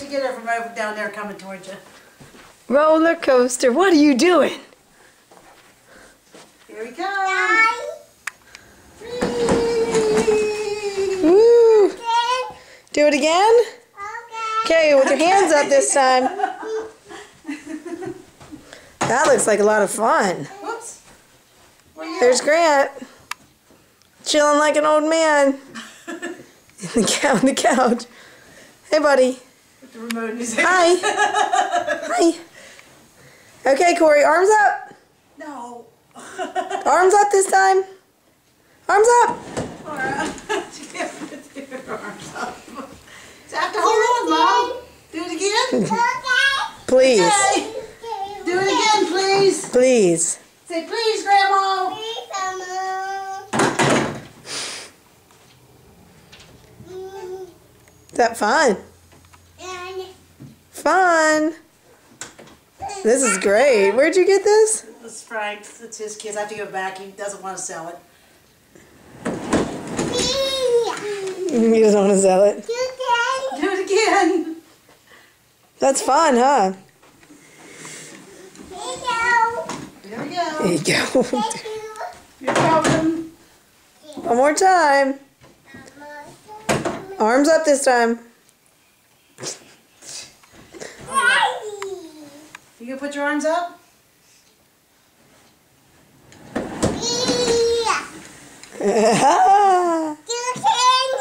you get her from over down there coming towards you. Roller coaster, what are you doing? Here we go. Woo! Do it again? Okay, with your hands up this time. That looks like a lot of fun. Whoops. There's Grant. Chilling like an old man. On the couch. Hey, buddy. With the remote in his hand. Hi. Hi. Okay, Corey, arms up. No. Arms up this time. Arms up. Laura, she can't put her arms up. So I have to hold on, Mom. Do it again? Please. Okay. Do it again, please. Please. Say please, Grandma. Is that fun? Fun. This is great. Where'd you get this? This is Frank's. It's his kids. I have to give it back. He doesn't want to sell it. You just want to sell it. Do it again. That's fun, huh? There we go. There you go. You're welcome. One more time. Arms up this time. You gonna put your arms up?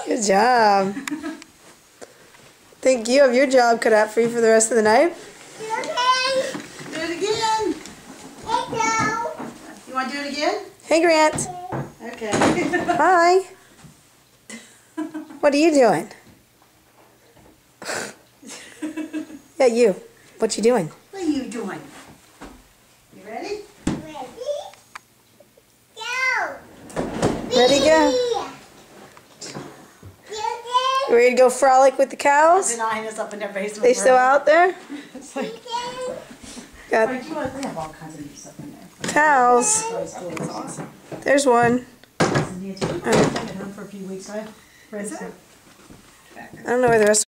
Good job. Think you have your job cut out for you for the rest of the night? Do it again. You want to do it again? Hey, Grant. Okay. Hi. What are you doing? Yeah, you. What you doing? What are you doing? You ready? Ready to go? You ready to go frolic with the cows? They're not us up in their basement. They still out there? It's like, Got they have all kinds of new stuff in there. cows. It's awesome. There's one. Nancy, I'm taking it home for a few weeks. I I don't know where the rest